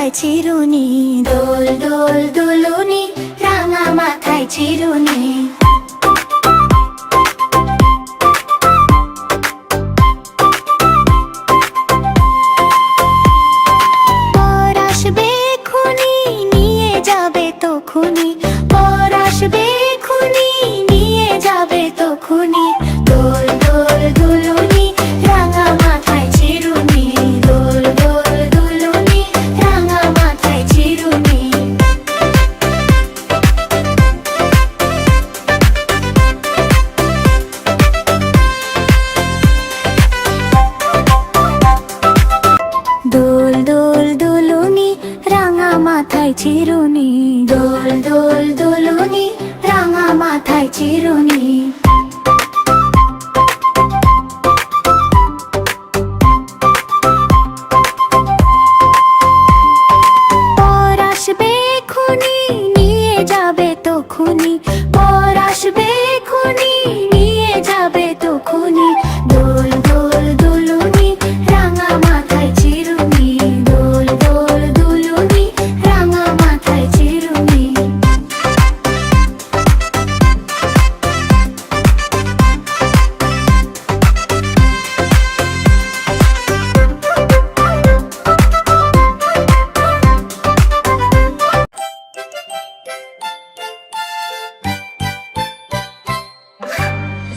মাথায় চিরুনি, দোল দোল দুলুনি, রাঙা মাথায় চিরুনি। পর আসবে খুনি, নিয়ে যাবে তখুনি, পর আসবে খুনি, নিয়ে যাবে তখুনি। দোল দোল দুলুনি, রাঙা মাথায় চিরুনি, দোল দোল দুলুনি, রাঙা মাথায় চিরুনি। দোল দোল দুলুনি, রাঙা মাথায় চিরুনি, দোল দোল দুলুনি, রাঙা মাথায় চিরুনি। পর আসবে খুনি, নিয়ে যাবে তখুনি, পর আসবে খুনি, নিয়ে যাবে তখুনি। দোল দোল দুলুনি, রাঙা মাথায় চিরুনি, দোল দোল দুলুনি, রাঙা মাথায় চিরুনি।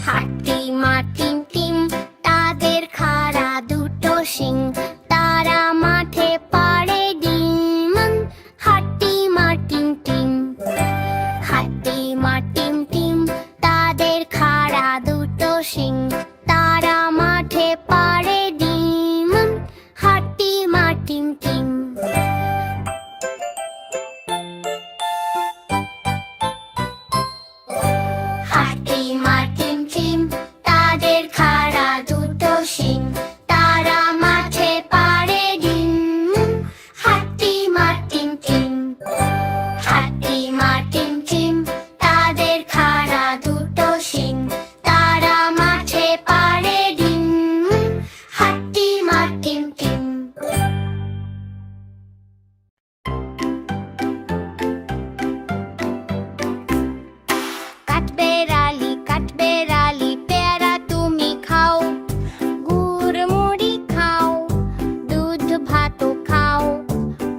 হাট্টি মাটিম টিম, তাদের খাড়া দুটো শিং, তারা মাঠে পাড়ে ডিম। হাট্টি মাটিম টিম, হাট্টি মাটিম টিম, তাদের খাড়া দুটো শিং, তারা মাঠে পাড়ে ডিম। হাট্টি মাটিম টিম। হাট্টি মাটিম টিম, তাদের খাড়া দুটো শিং, তারা মাঠে পাড়ে ডিম। হাট্টি মাটিম টিম, হাট্টি মাটিম টিম, তাদের খাড়া দুটো শিং, তারা মাঠে পাড়ে ডিম। হাট্টি মাটিম টিম। কাঠবেড়ালি কাঠবেড়ালি, পেয়ারা তুমি খাও, গুড় মুড়ি খাও, দুধ ভাতও খাও,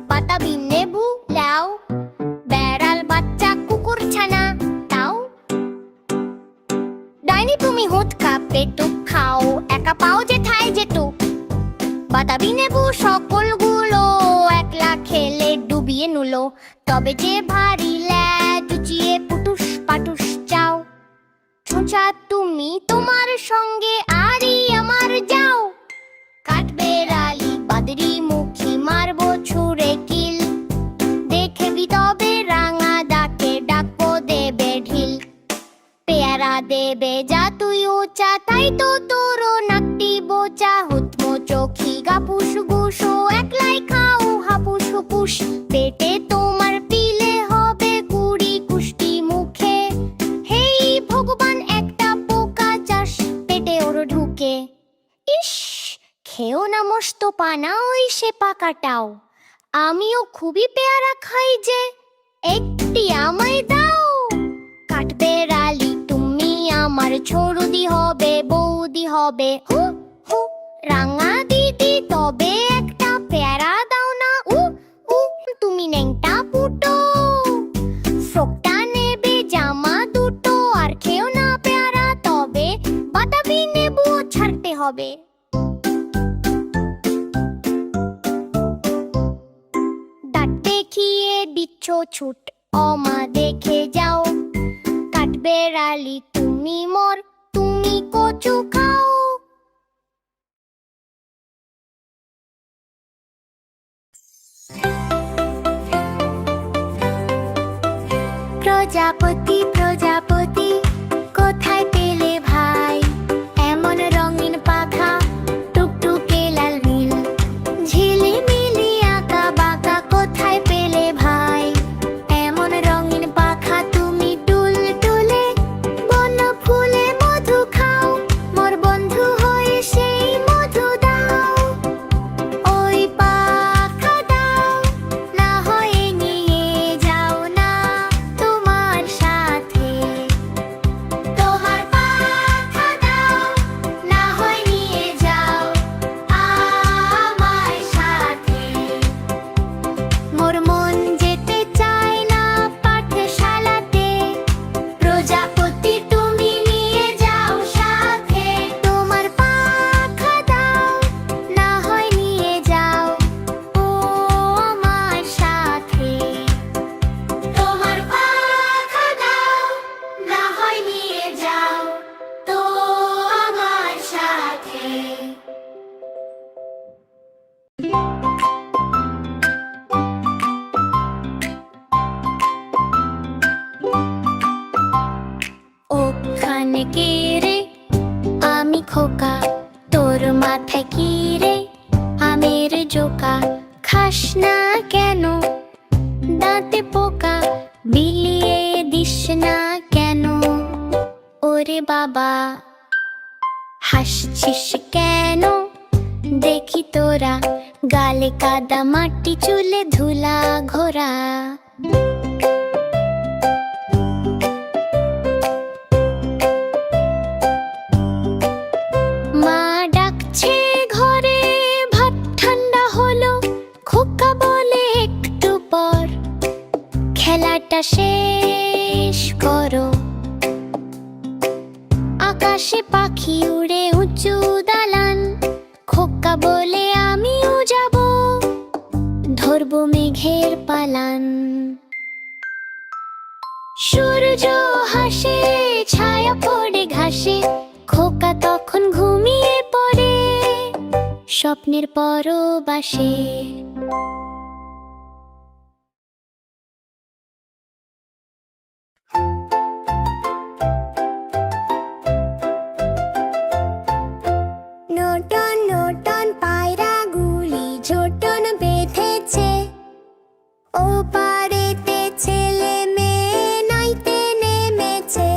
বাতাবি লেবু লাও, বেড়াল বাচ্চা কুকুর ছানা তাও। ডাইনি তুমি হুৎকা পেটুক খাও, একা পাও যেথায় যেটুক, বাতাবি লেবু সকলগুলো একলা খেলে ডুবিয়ে নুলো। তবে যে ভারী ল্যাজ উচিয়ে পুটুস পাটুস চাও, ছোঁচা তুমি তোমার সঙ্গে আরই আমার যাও। কাঠবেড়ালি বাদরি মুখী, মারবো ছুঁড়ে কিল, দেখবি তবে রাঙা দাকে ডাকবো দেবে ঢিল। পেয়ারা দেবে যা তুই উঁচা, তাই তো তোর নাকটি বোচা। হুতমো চোখি গাপুস গুসো, একলাই খাও হাপুস হুপুস। পেটে তোমার পিলে হবে কুড়ি কুষ্টি মুখে, হেই ভগবান একটা পোকা চাস পেটে ওর ঢুকে। ইস, খেও না মস্ত পানা ওই সে পাকাটাও, আমিও খুবই পেয়ারা খাই যে, একটি আমায় দাও। কাঠবেড়ালি তুমি আমার ছোড়দি হবে, বৌদি হবে, হু হু রাঙা দিদি, তবে একটা পেয়ারা দাও না। উ উ তুমি নেংটা পুটো, ফ্রকটা নেবে জামা দুটো, আর খেও না পেয়ারা, তবে বাতাবি নেবু ছাড়তে হবে। দাঁত দেখিয়ে দিচ্ছ ছুট, অমা দেখে যাও। কাঠবেড়ালি তুমি মোর, তুমি কচু খাও। প্রজাপতি প্রজাপতি, কোথায় পেলে ভাই এমন রঙিন পাখা, টুকটুকে লাল নীল, ঝিলিমিলি আঁকা বাঁকা, কোথায় পেলে ভাই এমন রঙিন পাখা। তুমি টুল টুলে বন ফুলে মধু খাও, মোর বন্ধু হয়ে সেই মধু দাও। ওই পাখা দাও, মাথায় কি রে আমের জোকা, খাস না কেন দাঁতে পোকা, বিলিয়ে দিস না কেন? ওরে বাবা হাসছিস কেন? দেখি তোরা গালে কাদা মাটি চুলে ধুলা ঘোরা। মা ডাকছে ঘরে, ভাত ঠান্ডা হলো, খোকা বলে একটু পর খেলাটা শেষ করো। আকাশে পাখি উড়ে উঁচু দালান, খোকা বলে আমিও যাব, ধরবো মেঘের পালান। সূর্য হাসে, ছায়া পড়ে ঘাসে, খোকা তখন ঘুমিয়ে পড়ে স্বপ্নের পরবাসে। নটন নটন পায়রাগুলি ঝোটন বেঁধেছে, ও পারেতে ছেলে মেয়ে নাইতে নেমেছে।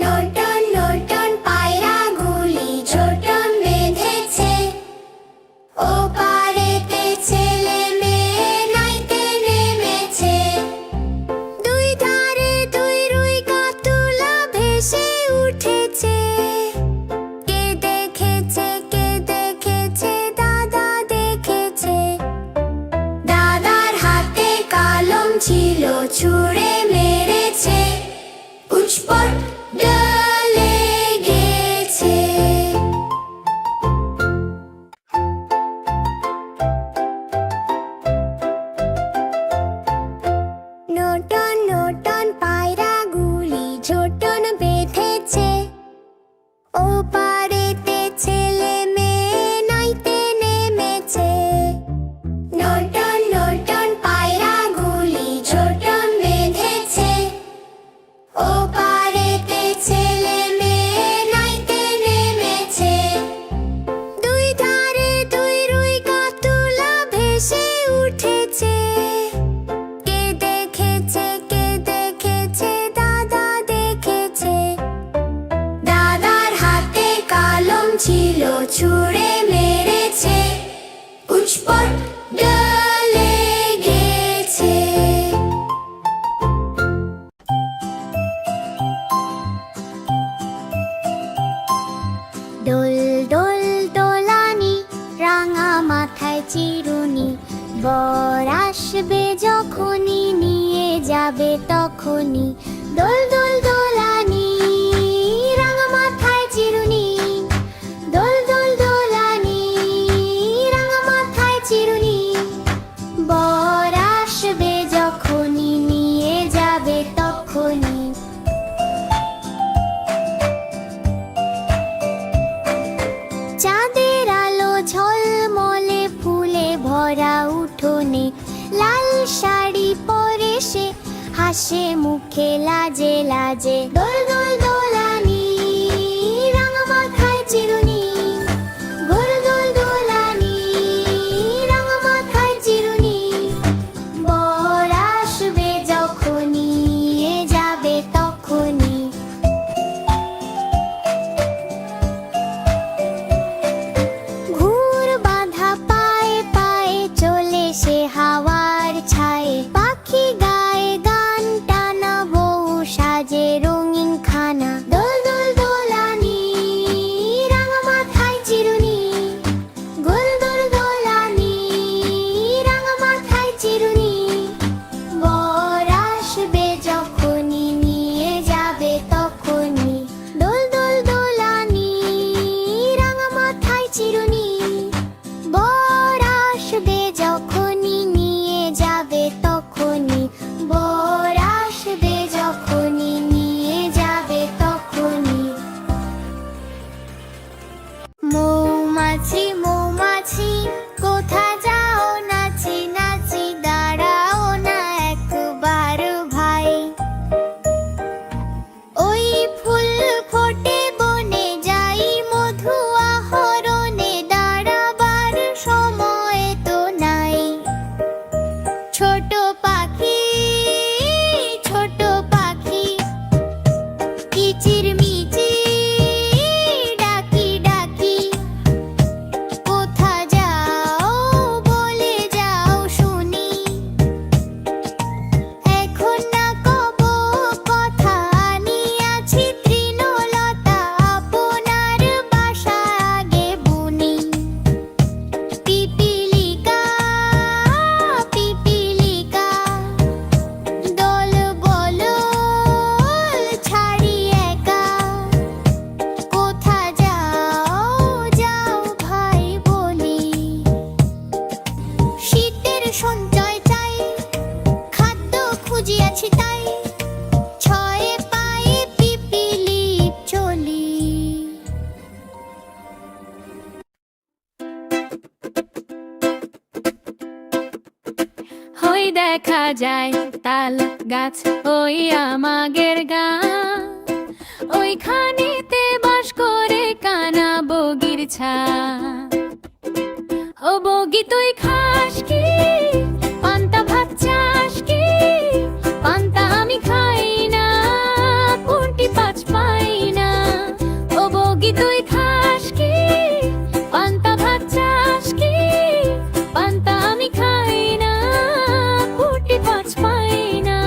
নটন নটন পায়রাগুলি ঝোটন বেঁধেছে, ও পারেতে ছেলে মেয়ে নাইতে নেমেছে। দুই ধারে দুই রুই কাতুলা ভেসে উঠেছে, কে দেখেছে কে দেখেছে? দাদা দেখেছে। দাদার হাতে কলম ছিল, ছুঁড়ে মেরেছে, উচপট ডলে গেছে। নটন নটন পায়রাগুলি ঝোটন বেঁধেছে, ও পারেতে ছেলে মেয়ে নাইতে নেমেছে। নটন নটন পায়রাগুলি ঝোটন বেঁধেছে, ও পারেতে ছেলে মেয়ে নাইতে নেমেছে। দুই ধারে দুই রুই কাতুলা ভেসে উঠেছে, কে দেখেছে কে দেখেছে? দাদা দেখেছে। দাদার হাতে কলম ছিল, ছুঁড়ে মেরেছে, উচপট ডলে গেছে। দোল দোল দোলানি, রাঙা মাথায় চিরুনি, বর আসবে যখনই নিয়ে যাবে তখনই। দোল দোল দোলানি, রাঙা মাথায় চিরুনি, দোল দোল দোলানি, রাঙা মাথায় চিরুনি, বর আসবে যখনই নিয়ে যাবে তখনই। চাঁদের আলো ঝলমলে, ফুলে ভরা উঠোনে, লাল শাড়ি পরে সে হাসে মুখে লাজে লাজে। দোল দোল দোলানি, রাঙা মাথায় চিরুনি, গোল দোল দোলানি, রাঙা মাথায় চিরুনি, বর আসবে যখনই নিয়ে যাবে তখনই। ঘুর বাঁধা পায়ে পায়ে চলে সে হাওয়ার ছায়ে, পাখি গায়ে গান টানা, বউ সাজে রঙিন খানা। দোল দোল দোলানি, রাঙা মাথায় চিরুনি, গোল দোল দোলানি, রাঙা মাথায় চিরুনি, বর আসবে যখনই নিয়ে যাবে তখনই। দোল দোল দোলানি, রাঙা মাথায় চিরুনি, বর আসবে যখনই নিয়ে যাবে তখনই, বর আসবে যখনই নিয়ে যাবে তখনই। মৌমাছি মৌমাছি কোথা যাও, নাচি নাচি দাঁড়াও না একবার ভাই। ওই ফুল ফোটে বনে যাই, মধু আহরণ দেখা যায় তাল গাছ ওই আমাগের গাঁ। ওইখানেতে বাস করে কানা বগির ছা। ও বগি তুই খাস কি পান্তা ভাত চাস কি? পান্তা আমি খাই না, পুঁটি পাঁচ পাই না। ও বগি তুই খাস কি পান্তা ভাত চাস কি? পান্তা আমি খাই না, পুঁটি পাঁচ পাই না।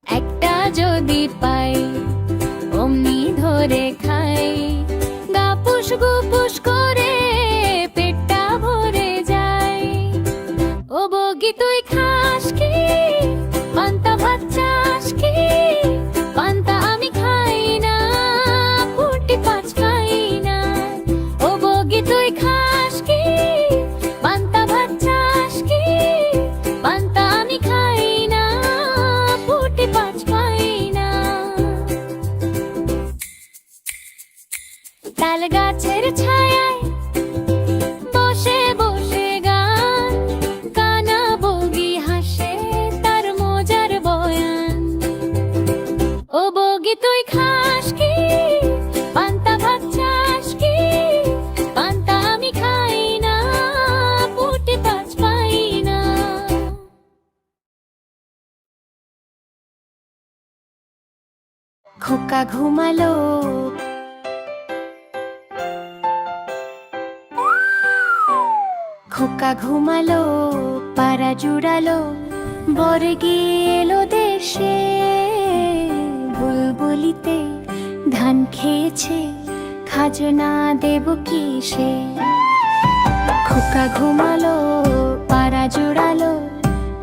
একটা যদি পাই অমনি ধরে খাই, গাপুস গুপুস করে পেটটা ভরে যায়। ও বগি তুই খাস কি পান্তা ভাত চাস কি? পান্তা আমি খাই না, পুঁটি পাঁচ খাই না। ও বগি তুই খাস কি পান্তা ভাত চাস কি? পান্তা আমি খাই না, পুঁটি পাঁচ খাই না। তাল গাছের ছায়ায় বসে বসে গান, কানা বগি হাসে তার মজার বয়ান। ও বগি তুই খাস কি পান্তা ভাত চাস কি? পান্তা আমি খাই না, পুঁটি পাঁচ পাই না। খোকা ঘুমালো, খোকা ঘুমালো, পাড়া জুড়ালো, বর্গি এলো দেশে। বুলবুলিতে ধান খেয়েছে, খাজনা দেব কিসে? খোকা ঘুমালো, পাড়া জুড়ালো,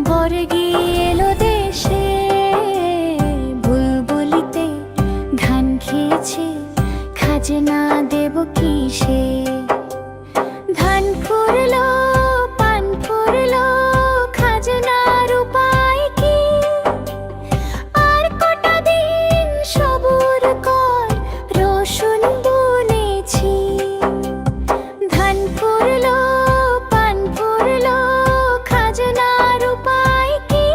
বর্গি এলো দেশে। বুলবুলিতে ধান খেয়েছে, খাজনা দেব কিসে? ধান ফুরলো, পান ফুরলো, খাজনার উপায় কি? আর কটা দিন সবুর কর, রসুন বুনেছি। ধান ফুরলো, পান ফুরলো, খাজনার উপায় কি?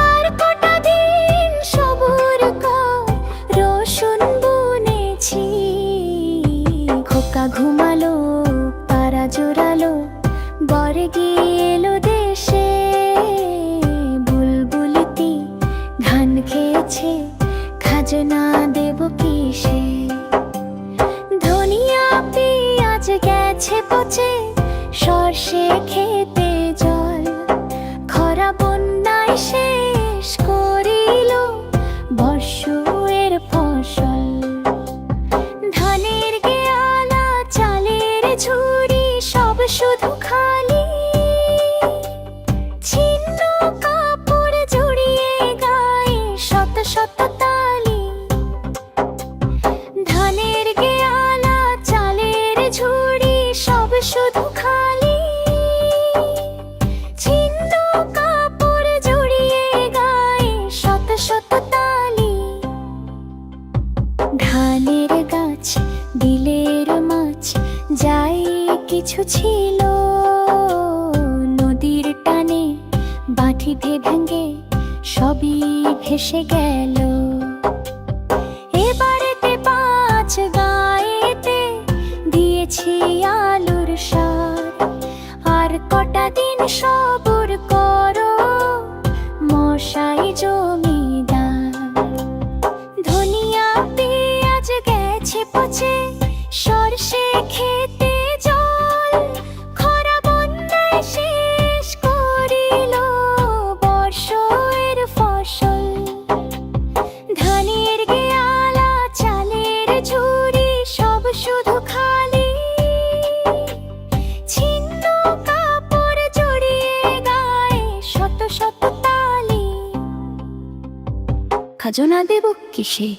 আর কটা দিন সবুর কর, রসুন বুনেছি। খোকা ঘুমালো, পাড়া জোড়ালো, বর্গি এলো দেশে। বুলবুলিটি ধান খেয়েছে, খাজনা দেব কিসে? ধনিয়া পেঁয়াজ গেছে পচে, সর্ষে খেতে জল। খরা বন্যায় শেষ করিল বর্ষের ফসল। ধানের গেয়ালা, চালের ঝুড়ি, সব শুধু খালি। ছিন্ন কাপড় জড়িয়ে গায়ে শত শত তালি। ধানের গেয়ালা, চালের ঝুড়ি, সব শুধু খালি। ছিন্ন কাপড় জড়িয়ে গায়ে শত শত তালি। ধানের গাছ, বিলের মাছ, যাই কিছু ছিল, নদীর টানে বাঁধিতে ভেঙে সবই ভেসে গেল। এবারেতে পাঁচ গায়েতে দিয়েছি আলুর সার। আর কটা দিন সবুর করো মশাই জমিদার। ধনিয়া পেঁয়াজ গেছে পচে, সর্ষে খেতে জল। খরা বন্যায় শেষ করিল বর্ষের ফসল। ধানের গেয়ালা, চালের ঝুড়ি, সব শুধু খালি। ছিন্ন কাপড় জড়িয়ে গায়ে শত শত তালি। খাজনা দেব কিসে?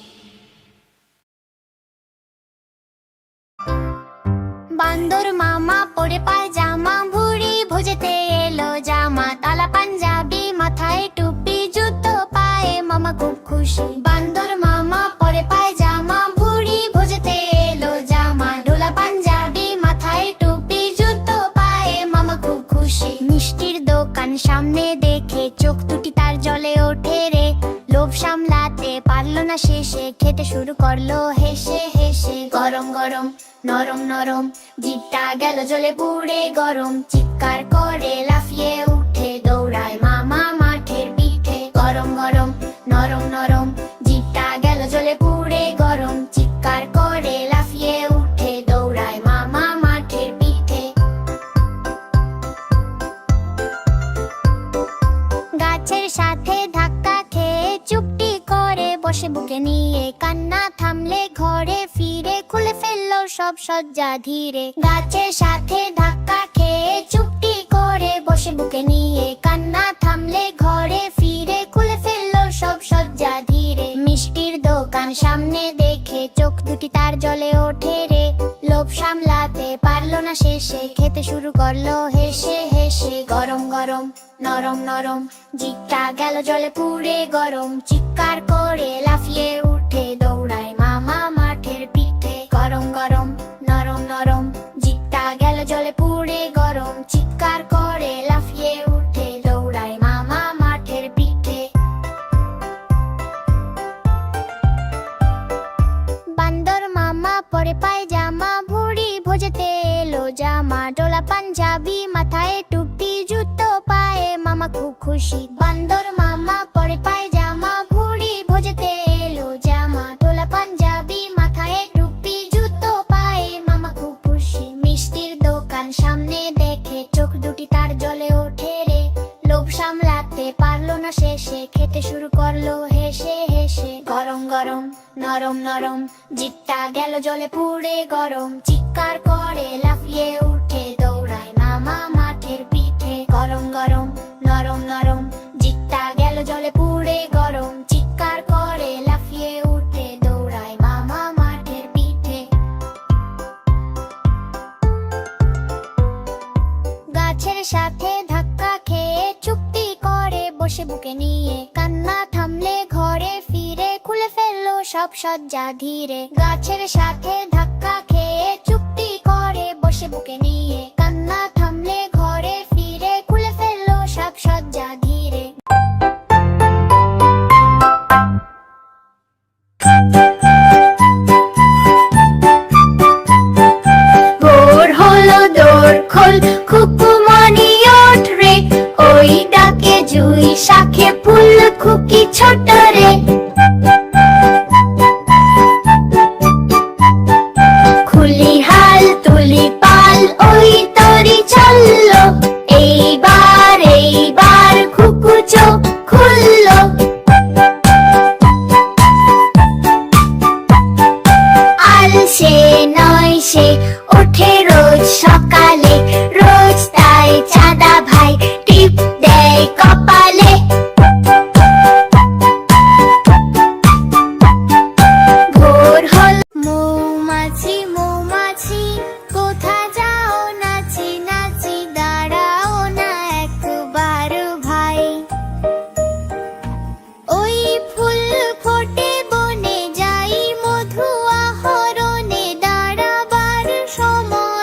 বান্দর মামা পরে পায়জামা, ভুড়ি ভোজেতে এলো জামা। তালা পাঞ্জাবি, মাথায় টুপি, জুতো পায়ে, মামা খুব খুশি। বান্দর মামা পরে পায়জামা, ভুড়ি ভোজেতে এলো জামা। ঢোলা পাঞ্জাবি, মাথায় টুপি, জুতো পায়ে, মামা খুব শেষে খেতে শুরু করলো হেসে হেসে। গরম গরম নরম নরম, জিভটা গেল জ্বলে পুড়ে গরম। চিৎকার করে লাফিয়ে উঠে দৌড়ায় মামা মাঠের পিঠে। গরম গরম নরম নরম, জিভটা গেল জ্বলে পুড়ে গরম। চিৎকার করে লাফিয়ে উঠে দৌড়ায় মামা মাঠের পিঠে। গাছের সাথে ধাক্কা খেয়ে চুপটি করে বসে বুকে নিয়ে, কান্না থামলে ঘরে ফিরে খুলে ফেললো সব সজ্জা ধীরে। গাছের সাথে ধাক্কা খেয়ে চুপটি করে বসে বুকে নিয়ে, কান্না থামলে ঘরে ফিরে খুলে ফেললো সব সজ্জা ধীরে। মিষ্টির দোকান সামনে দেখে চোখ দুটি তার জ্বলে ওঠে রে। লোভ সামলাতে পারলো না শেষে খেতে শুরু করলো হেসে হেসে। গরম গরম নরম নরম, জিভটা গেল জ্বলে পুড়ে গরম। চিৎকার করে লাফিয়ে উঠে দৌড়ায় মামা মাঠের পিঠে। গরম গরম নরম নরম, জিভটা গেল জ্বলে পুড়ে গরম। চিৎকার করে লাফিয়ে উঠে দৌড়ায় মামা মাঠের পিঠে। বান্দর মামা পরে পায়জামা, ভুঁড়ি ভোজেতে এলো জামা। ডোলা পাঞ্জাবি, মাথায় টুপি, জুতো পায়ে মামা খুব খুশি। বান্দর মামা পরে পায়জামা, ভুঁড়ি ভোজেতে এলো জামা। ডোলা পাঞ্জাবি, মাথায় টুপি, জুতো পায়ে মামা খুব খুশি। মিষ্টির দোকান সামনে দেখে চোখ দুটি তার জ্বলে ওঠে রে। লোভ সামলাতে পারলো না শেষে খেতে শুরু করলো হেসে হেসে। গরম গরম নরম নরম, জিভটা গেল জ্বলে পুড়ে গরম। চিৎকার করে লাফিয়ে উঠে দৌড়ায় মামা মাঠের পিঠে। গরম গরম নরম নরম, জিভটা গেল জ্বলে পুড়ে গরম। চিৎকার করে লাফিয়ে উঠে দৌড়ায় মামা মাঠের পিঠে। গাছের সাথে ধাক্কা খেয়ে চুপটি করে বসে বুকে নিয়ে, কান্না থামলে ঘরে ফিরে খুলে ফেললো সব সজ্জা ধীরে। গাছের সাথে ধাক্কা খেয়ে চুপটি করে বসে বুকে নিয়ে, কান্না থামলে ঘরে ফিরে খুলে ফেললো সব সজ্জা ধীরে। ভোর হলো দোর খোল, খুকুমনি ওঠ রে। ওই ডাকে জুই শাকে ফুল খুকি ছোট রে। খুলি হাল তুলি পাল, ওই তরি চললো। এইবার খুকু চোখ খুললো। আলসে নয় সে, ওঠে রোজ সকালে। রোজ তাই চাঁদা ভাই টিপ দেয় কপালে। ভোর হল মৌমাছি মৌমাছি কোথা যাও, নাচি নাচি দাঁড়াও না একবার ভাই। ওই ফুল ফোটে বনে যাই, মধু আহরণে দাঁড়াবার সময়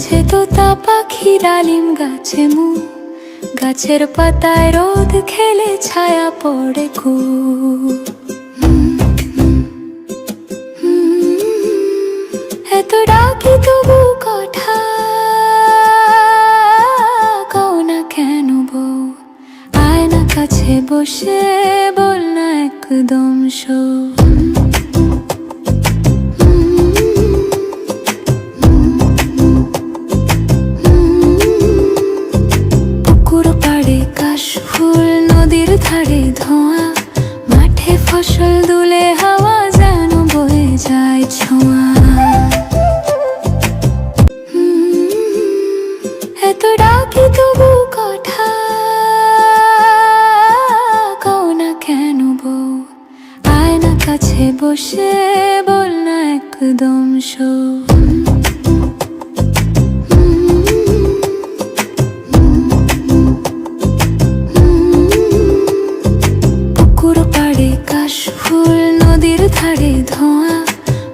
আছে তোতা পাখি ডালিম গাছে গাছের পাতায় রোদ খেলে ছায়া পড়ে এত ডাকি তবু কথা কও না কেন বউ, আয় না কাছে বসে বল না একদম শো। পুকুর পাড়ে কাশফুল, নদীর ধারে ধোঁয়া, মাঠে ফসল দুলে হাওয়া যেন বয়ে যায় ছোঁয়া। এত ডাকি তবু কথা কও না কেন বউ, আয় না কাছে বসে বল না একদম শো। পুকুর পাড়ে কাশফুল, নদীর ধারে ধোঁয়া,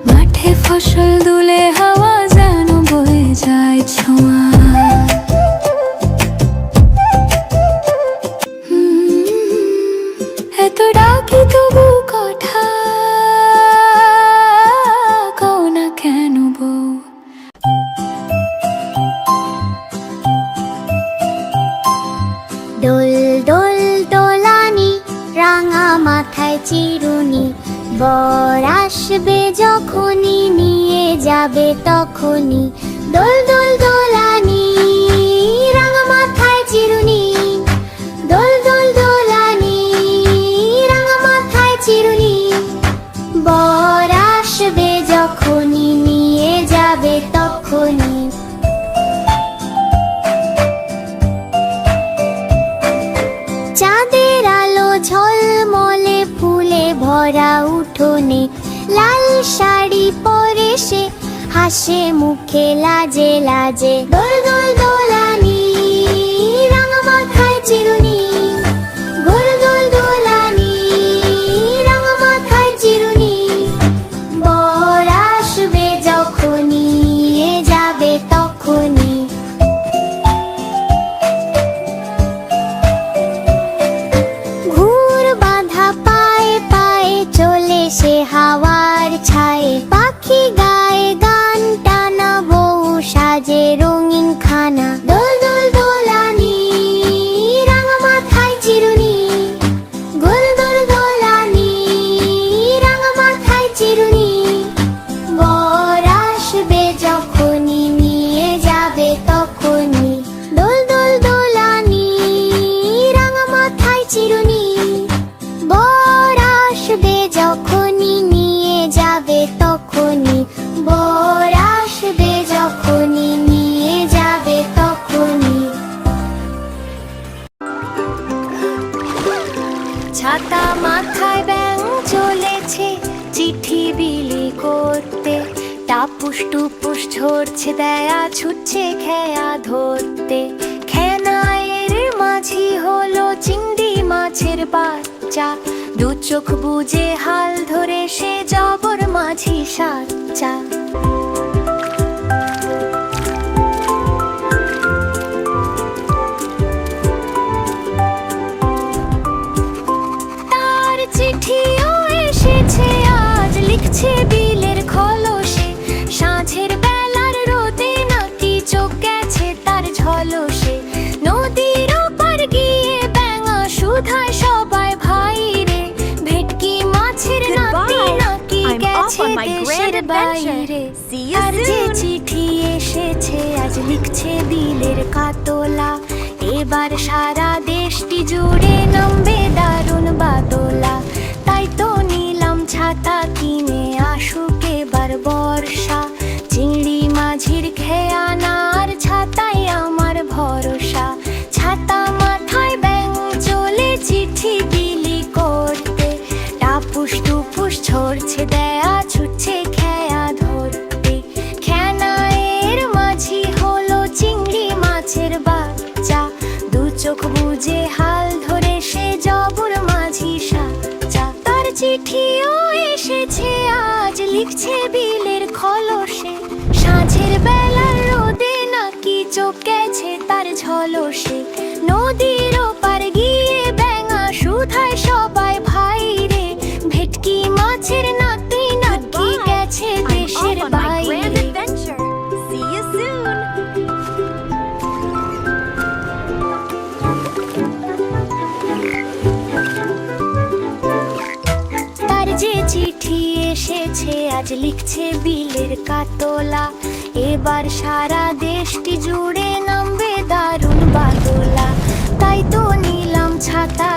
মাঠে ফসল দুলে হাওয়া যেন বয়ে যায় ছোঁয়া। এত ডাকি তবু কথা কও না কেন বউ। দোল দোল দোলানি, রাঙা মাথায় চিরুনি, বর আসবে যখনই নিয়ে যাবে তখনই। দোল দোল দোলানি, রাঙা মাথায় চিরুনি, দোল দোল দোলানি, রাঙা মাথায় চিরুনি, বর আসবে যখনই নিয়ে যাবে তখনই। চাঁদের আলো ঝলমলে ফুলে ভরা উঠোনে, লাল শাড়ি পরে সে হাসে মুখে লাজে লাজে। দোল দোল দোলানি, রাঙা মাথায় চিরুনি, গোল দোল দোলানি, রাঙা মাথায় চিরুনি, বর আসবে যখনই নিয়ে যাবে তখনই। ঘুর বাঁধা পায়ে পায়ে চলে সে হাওয়ার ছায়ে, পাখি গায়ে গান টানা, বউ সাজে রঙিন খানা। দোল দোল দোলানি, রাঙা মাথায় চিরুনি, গোল দোল দোলানি, রাঙা মাথায় চিরুনি, বর আসবে যখনই নিয়ে যাবে তখনই। দোল দোল দোলানি, রাঙা মাথায় চিরুনি, বর আসবে যখনই নিয়ে যাবে তখনই, বর আসবে যখনই নিয়ে যাবে তখনই। ছাতা মাথায় ব্যাঙ চলেছে চিঠি বিলি করতে, টাপুস টুপুস ঝরছে দেয়া, ছুটছে খেয়া ধরতে। খেনায়ের মাঝি হলো চিংড়ি মাছের বাচ্চা, দু চোখ বুজে হাল ধরে সে জবর মাঝি সাচ্চা। তার চিঠিও এসেছে আজ, লিখছে বিলের খলসে, সাঁঝের বেলার রোদে নাকি চোখ গেছে তার ঝলসে। নদীর ওপার গিয়ে ব্যাঙা শুধায় সবাই ভাই রে, ভেটকি মাছের নাতি নাকি গেছে দেশের বাইরে। আর যে চিঠি এসেছে আজ, লিখছে বিলের কাতলা, এবার সারা দেশটি জুড়ে নামবে দারুণ বাদলা। তাই তো নিলাম ছাতা কিনে, আসুক এবার বর্ষা, চিংড়ি মাঝির খেয়ানার ছাতাই আমার ভরসা। ছাতা মাথায় ব্যাঙ চলে চিঠি বিলি করতে, টাপুস টুপুস ঝরছে দেয়া, ছুটছে খেয়া ধরতে। খেনায়ের মাঝি হলো চিংড়ি মাছের বাচ্চা, দু চোখ বুজে হাল ধরে সে জবর মাঝি সাচ্চা। তার চিঠিও এসেছে আজ, লিখছে বিলের খলসে, সাঁঝের বেলার রোদে না নদীর ওপার গিয়ে ব্যাঙা শুধায় সবাই ভাই রে, ভেটকি মাছের নাতি নাকি গেছে দেশের বাইরে। See you soon! তার যে চিঠি এসেছে আজ লিখছে বিলের কাতলা, এবার সারা দেশটি জুড়ে নামবে দারুণ বাদলা। তাই তো নিলাম ছাতা